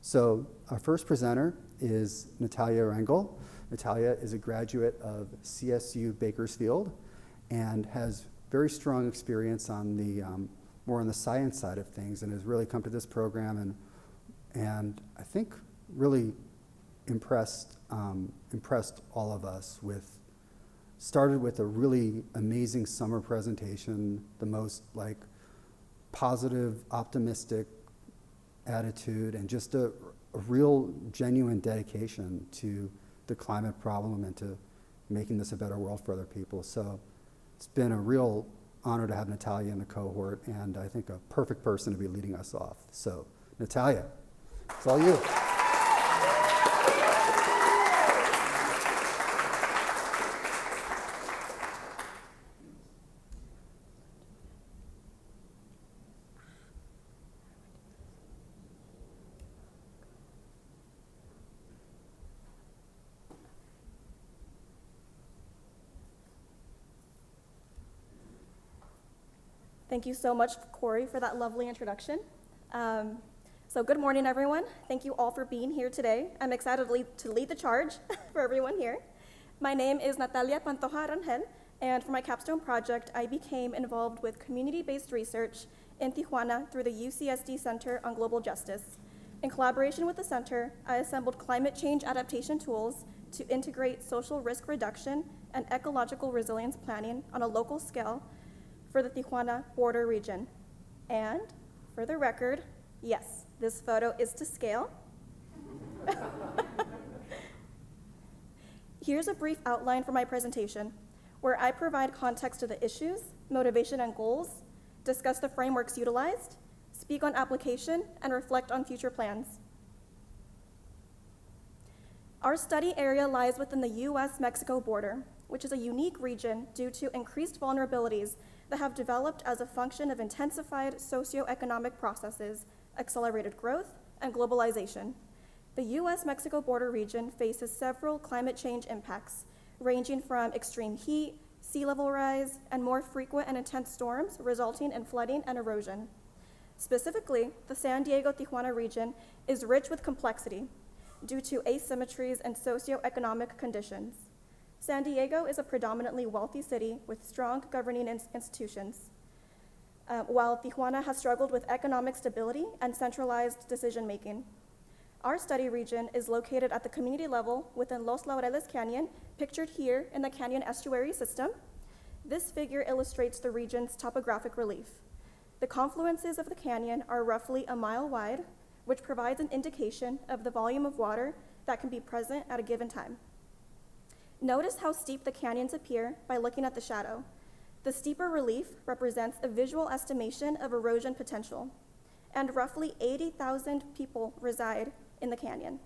So our first presenter is Natalia Rangel. Natalia is a graduate of CSU Bakersfield and has very strong experience on the more on the science side of things, and has really come to this program and I think really impressed all of us started with a really amazing summer presentation, the most like positive, optimistic attitude, and just a real genuine dedication to the climate problem and to making this a better world for other people. So it's been a real honor to have Natalia in the cohort, and I think a perfect person to be leading us off. So Natalia, it's all you. Thank you so much, Corey, for that lovely introduction. So good morning, everyone. Thank you all for being here today. I'm excited to lead the charge for everyone here. My name is Natalia Pantoja Rangel, and for my capstone project, I became involved with community-based research in Tijuana through the UCSD Center on Global Justice. In collaboration with the center, I assembled climate change adaptation tools to integrate social risk reduction and ecological resilience planning on a local scale for the Tijuana border region. And for the record, yes, this photo is to scale. Here's a brief outline for my presentation, where I provide context to the issues, motivation, and goals, discuss the frameworks utilized, speak on application, and reflect on future plans. Our study area lies within the US-Mexico border, which is a unique region due to increased vulnerabilities that have developed as a function of intensified socioeconomic processes, accelerated growth, and globalization. The US-Mexico border region faces several climate change impacts, ranging from extreme heat, sea level rise, and more frequent and intense storms resulting in flooding and erosion. Specifically, the San Diego-Tijuana region is rich with complexity due to asymmetries and socioeconomic conditions. San Diego is a predominantly wealthy city with strong governing institutions, while Tijuana has struggled with economic stability and centralized decision-making. Our study region is located at the community level within Los Laureles Canyon, pictured here in the canyon estuary system. This figure illustrates the region's topographic relief. The confluences of the canyon are roughly a mile wide, which provides an indication of the volume of water that can be present at a given time. Notice how steep the canyons appear by looking at the shadow. The steeper relief represents a visual estimation of erosion potential, and roughly 80,000 people reside in the canyon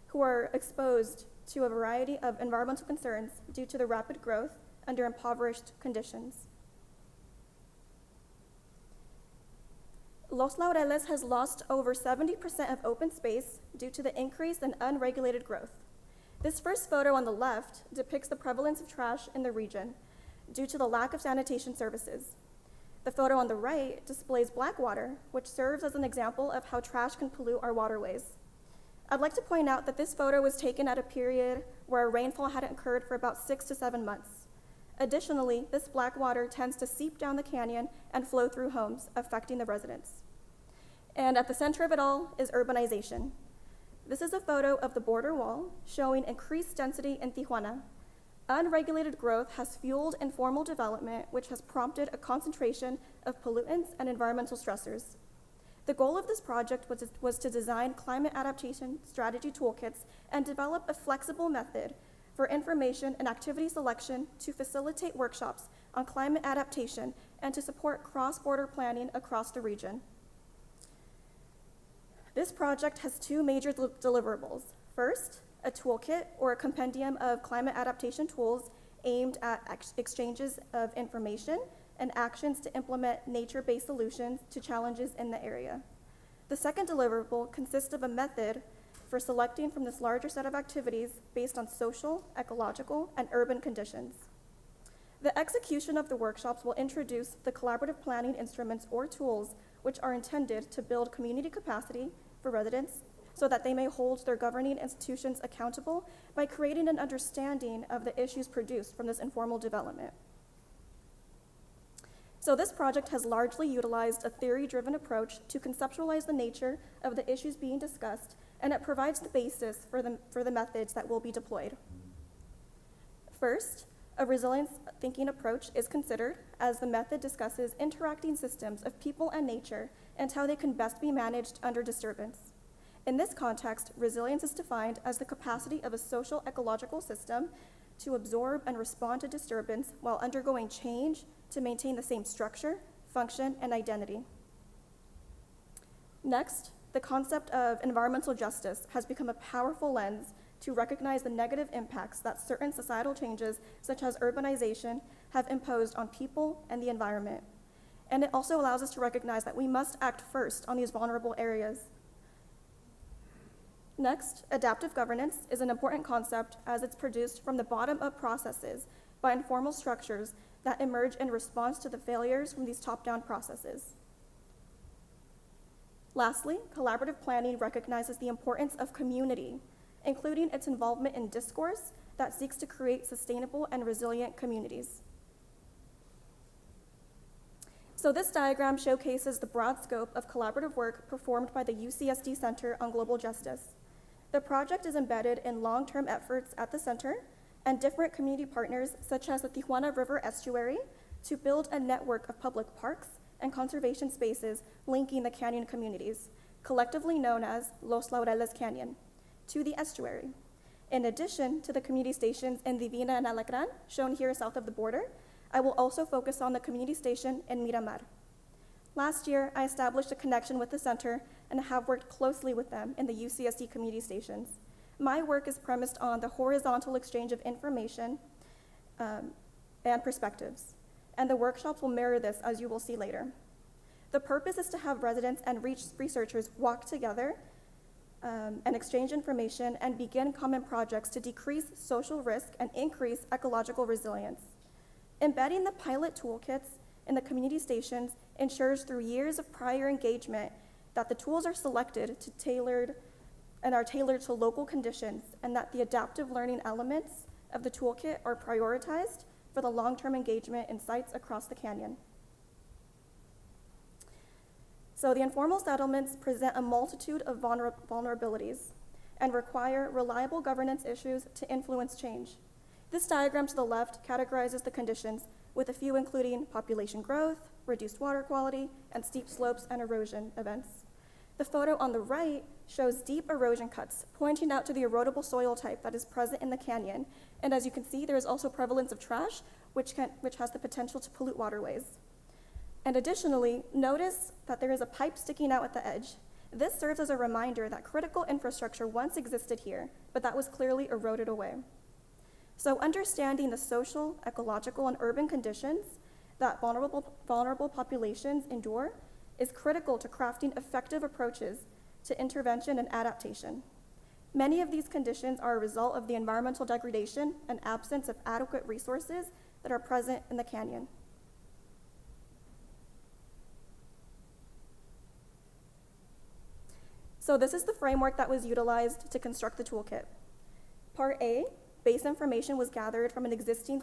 who are exposed to a variety of environmental concerns due to the rapid growth under impoverished conditions. Los Laureles has lost over 70% of open space due to the increase in unregulated growth. This first photo on the left depicts the prevalence of trash in the region due to the lack of sanitation services. The photo on the right displays black water, which serves as an example of how trash can pollute our waterways. I'd like to point out that this photo was taken at a period where rainfall hadn't occurred for about 6 to 7 months. Additionally, this black water tends to seep down the canyon and flow through homes, affecting the residents. And at the center of it all is urbanization. This is a photo of the border wall showing increased density in Tijuana. Unregulated growth has fueled informal development, which has prompted a concentration of pollutants and environmental stressors. The goal of this project was to design climate adaptation strategy toolkits and develop a flexible method for information and activity selection to facilitate workshops on climate adaptation and to support cross-border planning across the region. This project has two major deliverables. First, a toolkit or a compendium of climate adaptation tools aimed at exchanges of information and actions to implement nature-based solutions to challenges in the area. The second deliverable consists of a method for selecting from this larger set of activities based on social, ecological, and urban conditions. The execution of the workshops will introduce the collaborative planning instruments or tools which are intended to build community capacity for residents so that they may hold their governing institutions accountable by creating an understanding of the issues produced from this informal development. So this project has largely utilized a theory-driven approach to conceptualize the nature of the issues being discussed, and it provides the basis for the methods that will be deployed. First, a resilience thinking approach is considered, as the method discusses interacting systems of people and nature and how they can best be managed under disturbance. In this context, resilience is defined as the capacity of a social ecological system to absorb and respond to disturbance while undergoing change to maintain the same structure, function, and identity. Next, the concept of environmental justice has become a powerful lens to recognize the negative impacts that certain societal changes, such as urbanization, have imposed on people and the environment. And it also allows us to recognize that we must act first on these vulnerable areas. Next, adaptive governance is an important concept as it's produced from the bottom-up processes by informal structures that emerge in response to the failures from these top-down processes. Lastly, collaborative planning recognizes the importance of community, including its involvement in discourse that seeks to create sustainable and resilient communities. So this diagram showcases the broad scope of collaborative work performed by the UCSD Center on Global Justice. The project is embedded in long-term efforts at the center and different community partners, such as the Tijuana River Estuary, to build a network of public parks and conservation spaces linking the canyon communities, collectively known as Los Laureles Canyon, to the estuary. In addition to the community stations in Divina and Alacran, shown here south of the border, I will also focus on the community station in Miramar. Last year, I established a connection with the center and have worked closely with them in the UCSD community stations. My work is premised on the horizontal exchange of information and perspectives, and the workshops will mirror this, as you will see later. The purpose is to have residents and researchers walk together and exchange information and begin common projects to decrease social risk and increase ecological resilience. Embedding the pilot toolkits in the community stations ensures through years of prior engagement that the tools are selected are tailored to local conditions, and that the adaptive learning elements of the toolkit are prioritized for the long-term engagement in sites across the canyon. So the informal settlements present a multitude of vulnerabilities and require reliable governance issues to influence change. This diagram to the left categorizes the conditions, with a few including population growth, reduced water quality, and steep slopes and erosion events. The photo on the right shows deep erosion cuts, pointing out to the erodible soil type that is present in the canyon. And as you can see, there is also prevalence of trash, which has the potential to pollute waterways. And additionally, notice that there is a pipe sticking out at the edge. This serves as a reminder that critical infrastructure once existed here, but that was clearly eroded away. So understanding the social, ecological, and urban conditions that vulnerable populations endure is critical to crafting effective approaches to intervention and adaptation. Many of these conditions are a result of the environmental degradation and absence of adequate resources that are present in the canyon. So this is the framework that was utilized to construct the toolkit. Part A, base information was gathered from an existing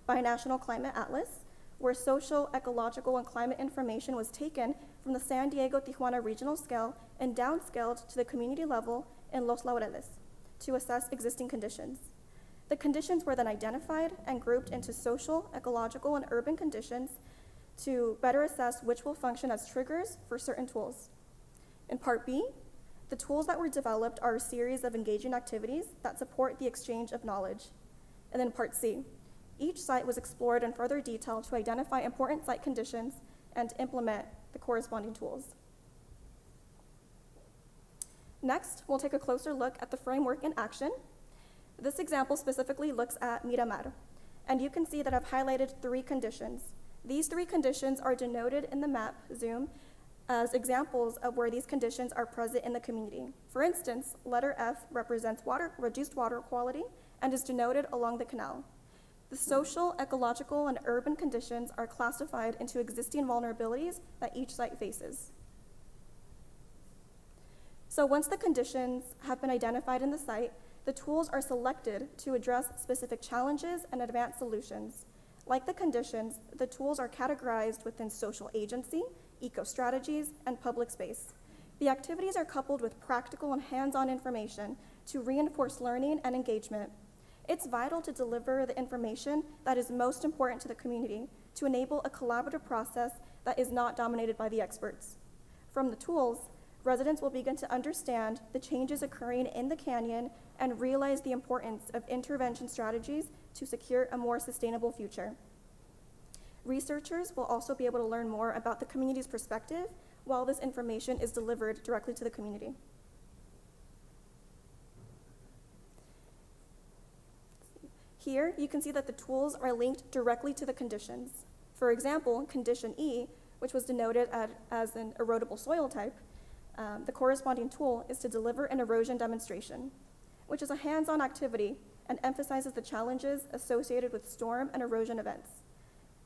binational climate atlas, where social, ecological, and climate information was taken from the San Diego-Tijuana regional scale and downscaled to the community level in Los Laureles to assess existing conditions. The conditions were then identified and grouped into social, ecological, and urban conditions to better assess which will function as triggers for certain tools. In Part B, the tools that were developed are a series of engaging activities that support the exchange of knowledge. And then Part C, each site was explored in further detail to identify important site conditions and to implement the corresponding tools. Next, we'll take a closer look at the framework in action. This example specifically looks at Miramar, and you can see that I've highlighted 3 conditions. These 3 conditions are denoted in the map zoom as examples of where these conditions are present in the community. For instance, letter F represents reduced water quality and is denoted along the canal. The social, ecological, and urban conditions are classified into existing vulnerabilities that each site faces. So once the conditions have been identified in the site, the tools are selected to address specific challenges and advance solutions. Like the conditions, the tools are categorized within social agency, eco-strategies, and public space. The activities are coupled with practical and hands-on information to reinforce learning and engagement. It's vital to deliver the information that is most important to the community to enable a collaborative process that is not dominated by the experts. From the tools, residents will begin to understand the changes occurring in the canyon and realize the importance of intervention strategies to secure a more sustainable future. Researchers will also be able to learn more about the community's perspective while this information is delivered directly to the community. Here, you can see that the tools are linked directly to the conditions. For example, condition E, which was denoted as an erodible soil type, the corresponding tool is to deliver an erosion demonstration, which is a hands-on activity and emphasizes the challenges associated with storm and erosion events.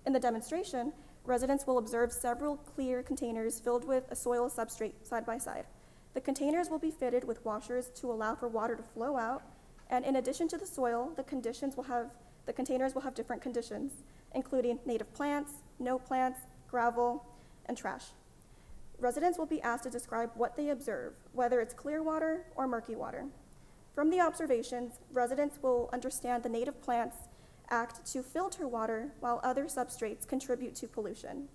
In the demonstration, residents will observe several clear containers filled with a soil substrate side by side. The containers will be fitted with washers to allow for water to flow out, and in addition to the soil, the containers will have different conditions, including native plants, no plants, gravel, and trash. Residents will be asked to describe what they observe, whether it's clear water or murky water. From the observations, residents will understand the native plants act to filter water while other substrates contribute to pollution.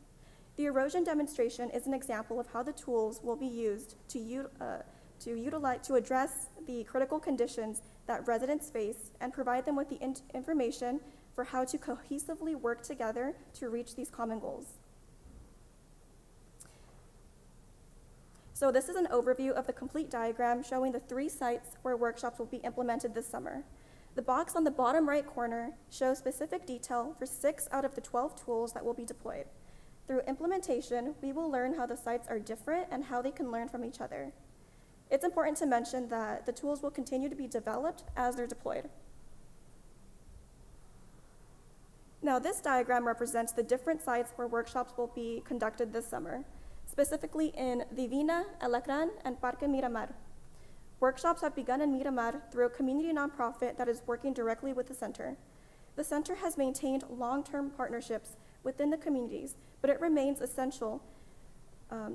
The erosion demonstration is an example of how the tools will be used to address the critical conditions that residents face and provide them with the information for how to cohesively work together to reach these common goals. So this is an overview of the complete diagram showing the 3 sites where workshops will be implemented this summer. The box on the bottom right corner shows specific detail for 6 out of the 12 tools that will be deployed. Through implementation, we will learn how the sites are different and how they can learn from each other. It's important to mention that the tools will continue to be developed as they're deployed. Now, this diagram represents the different sites where workshops will be conducted this summer, specifically in Divina, Alacran, and Parque Miramar. Workshops have begun in Miramar through a community nonprofit that is working directly with the center. The center has maintained long-term partnerships within the communities, but it remains essential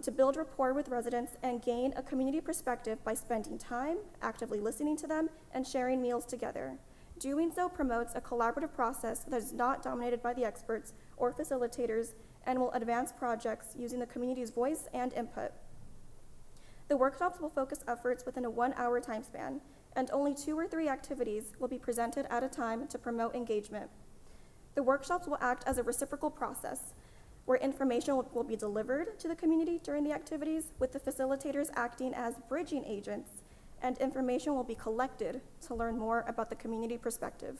to build rapport with residents and gain a community perspective by spending time, actively listening to them, and sharing meals together. Doing so promotes a collaborative process that is not dominated by the experts or facilitators and will advance projects using the community's voice and input. The workshops will focus efforts within a 1-hour time span, and only 2 or 3 activities will be presented at a time to promote engagement. The workshops will act as a reciprocal process, where information will be delivered to the community during the activities, with the facilitators acting as bridging agents, and information will be collected to learn more about the community perspective.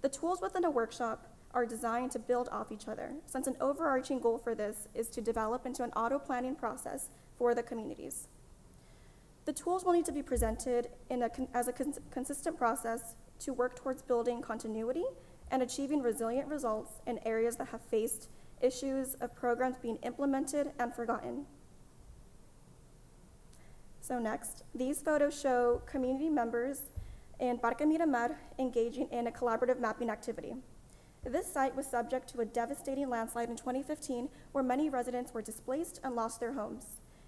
The tools within a workshop are designed to build off each other, since an overarching goal for this is to develop into an auto-planning process for the communities. The tools will need to be presented as a consistent process to work towards building continuity and achieving resilient results in areas that have faced issues of programs being implemented and forgotten. So next, these photos show community members in Parque Miramar engaging in a collaborative mapping activity. This site was subject to a devastating landslide in 2015 where many residents were displaced and lost their homes.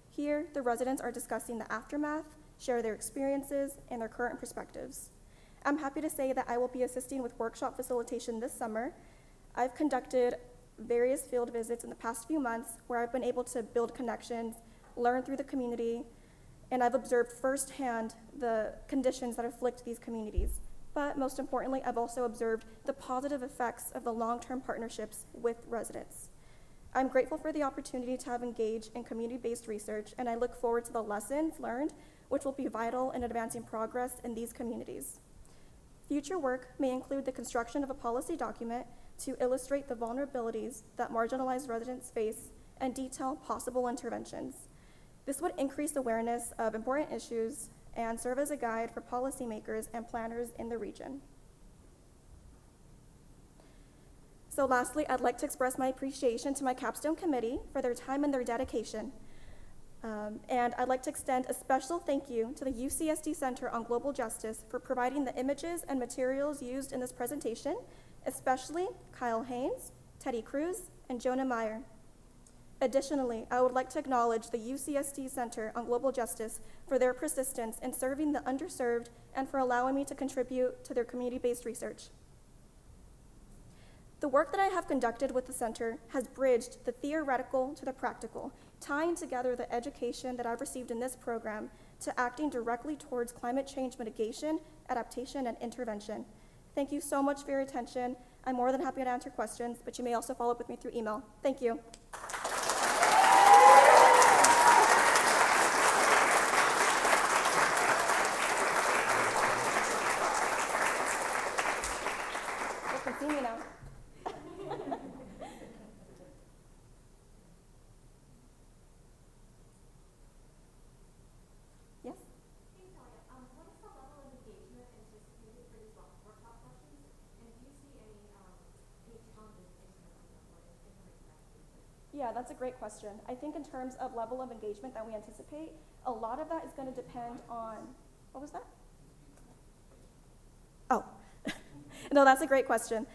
Here, the residents are discussing the aftermath, share their experiences, and their current perspectives. I'm happy to say that I will be assisting with workshop facilitation this summer. I've conducted various field visits in the past few months where I've been able to build connections, learn through the community, and I've observed firsthand the conditions that afflict these communities. But most importantly, I've also observed the positive effects of the long-term partnerships with residents. I'm grateful for the opportunity to have engaged in community-based research, and I look forward to the lessons learned, which will be vital in advancing progress in these communities. Future work may include the construction of a policy document to illustrate the vulnerabilities that marginalized residents face and detail possible interventions. This would increase awareness of important issues and serve as a guide for policymakers and planners in the region. So lastly, I'd like to express my appreciation to my Capstone committee for their time and their dedication. And I'd like to extend a special thank you to the UCSD Center on Global Justice for providing the images and materials used in this presentation, especially Kyle Haynes, Teddy Cruz, and Jonah Meyer. Additionally, I would like to acknowledge the UCSD Center on Global Justice for their persistence in serving the underserved and for allowing me to contribute to their community-based research. The work that I have conducted with the center has bridged the theoretical to the practical, tying together the education that I've received in this program to acting directly towards climate change mitigation, adaptation, and intervention. Thank you so much for your attention. I'm more than happy to answer questions, but you may also follow up with me through email. Thank you. You can see me now. Yes? Hey, Natalia, what is the level of engagement anticipated for these workshop sessions? And do you see any challenges in implementing that? Yeah, that's a great question. I think in terms of level of engagement that we anticipate, a lot of that is going to depend on, what was that? Oh, no, that's a great question.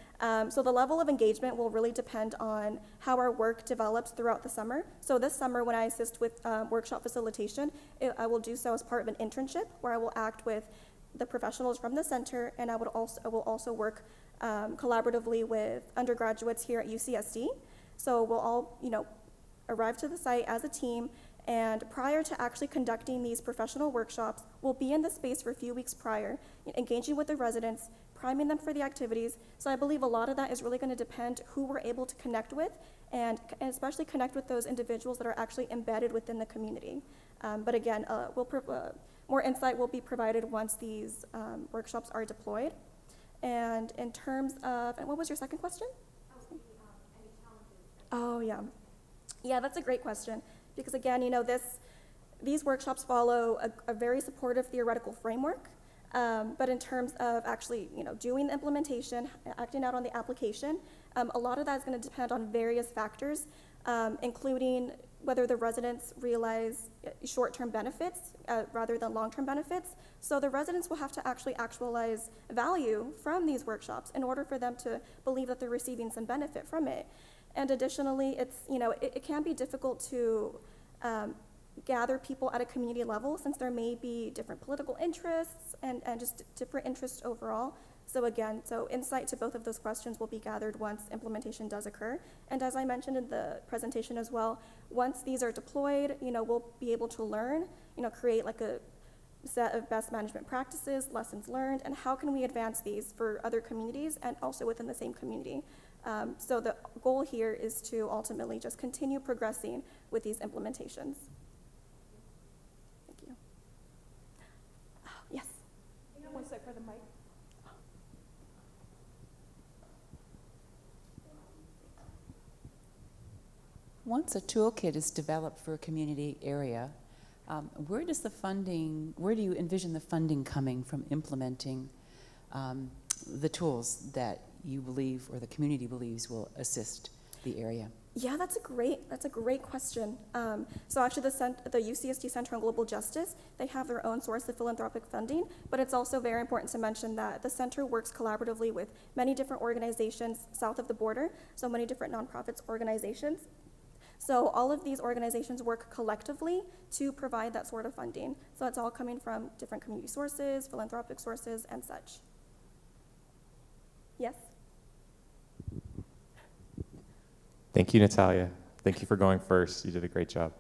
So the level of engagement will really depend on how our work develops throughout the summer. So this summer, when I assist with workshop facilitation, I will do so as part of an internship where I will act with the professionals from the center, and I will also work collaboratively with undergraduates here at UCSD. So we'll all, arrive to the site as a team, and prior to actually conducting these professional workshops, we'll be in the space for a few weeks prior, engaging with the residents, priming them for the activities. So I believe a lot of that is really going to depend who we're able to connect with, and especially connect with those individuals that are actually embedded within the community. But again, more insight will be provided once these workshops are deployed. And in terms of, and what was your second question? Any challenges? Oh, yeah. Yeah, that's a great question. Because again, these workshops follow a very supportive theoretical framework. But in terms of actually, doing the implementation, acting out on the application, a lot of that is going to depend on various factors, including whether the residents realize short-term benefits rather than long-term benefits. So the residents will have to actually actualize value from these workshops in order for them to believe that they're receiving some benefit from it. And additionally, it can be difficult to gather people at a community level since there may be different political interests and just different interests overall. So again, insight to both of those questions will be gathered once implementation does occur. And as I mentioned in the presentation as well, once these are deployed, we'll be able to learn, create like a set of best management practices, lessons learned, and how can we advance these for other communities and also within the same community. So the goal here is to ultimately just continue progressing with these implementations. Thank you. Yes? One sec for the mic. Once a toolkit is developed for a community area, where do you envision the funding coming from implementing the tools that you believe or the community believes will assist the area? Yeah, that's a great question. So actually the UCSD Center on Global Justice, they have their own source of philanthropic funding, but it's also very important to mention that the center works collaboratively with many different organizations south of the border, so many different nonprofits organizations. So all of these organizations work collectively to provide that sort of funding. So it's all coming from different community sources, philanthropic sources, and such. Yes? Thank you, Natalia. Thank you for going first. You did a great job.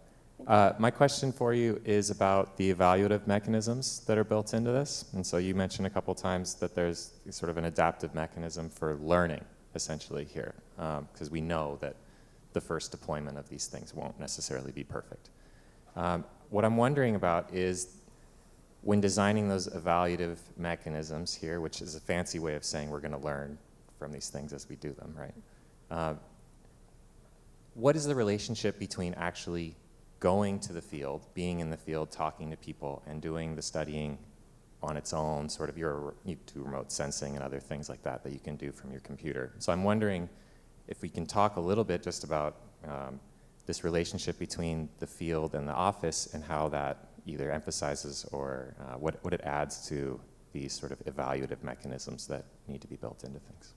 My question for you is about the evaluative mechanisms that are built into this. And so you mentioned a couple times that there's sort of an adaptive mechanism for learning, essentially, here, because we know that the first deployment of these things won't necessarily be perfect. What I'm wondering about is when designing those evaluative mechanisms here, which is a fancy way of saying we're going to learn from these things as we do them, right? What is the relationship between actually going to the field, being in the field, talking to people, and doing the studying on its own, sort of you do remote sensing and other things like that you can do from your computer. So I'm wondering if we can talk a little bit just about this relationship between the field and the office and how that either emphasizes or what it adds to these sort of evaluative mechanisms that need to be built into things.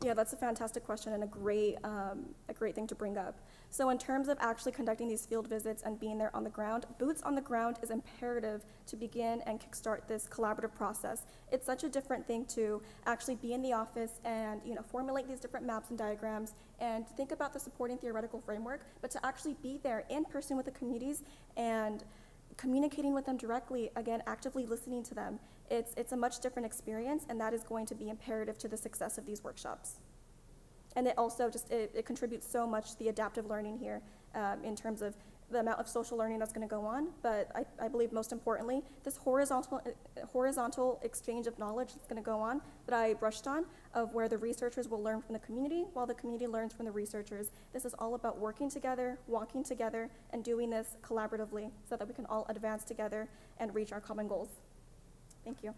Yeah, that's a fantastic question and a great thing to bring up. So in terms of actually conducting these field visits and being there on the ground, boots on the ground is imperative to begin and kickstart this collaborative process. It's such a different thing to actually be in the office and formulate these different maps and diagrams and think about the supporting theoretical framework, but to actually be there in person with the communities and communicating with them directly, again, actively listening to them. It's a much different experience, and that is going to be imperative to the success of these workshops. And it also it contributes so much to the adaptive learning here in terms of the amount of social learning that's going to go on, but I believe most importantly, this horizontal exchange of knowledge that's going to go on that I brushed on, of where the researchers will learn from the community while the community learns from the researchers. This is all about working together, walking together, and doing this collaboratively so that we can all advance together and reach our common goals. Thank you.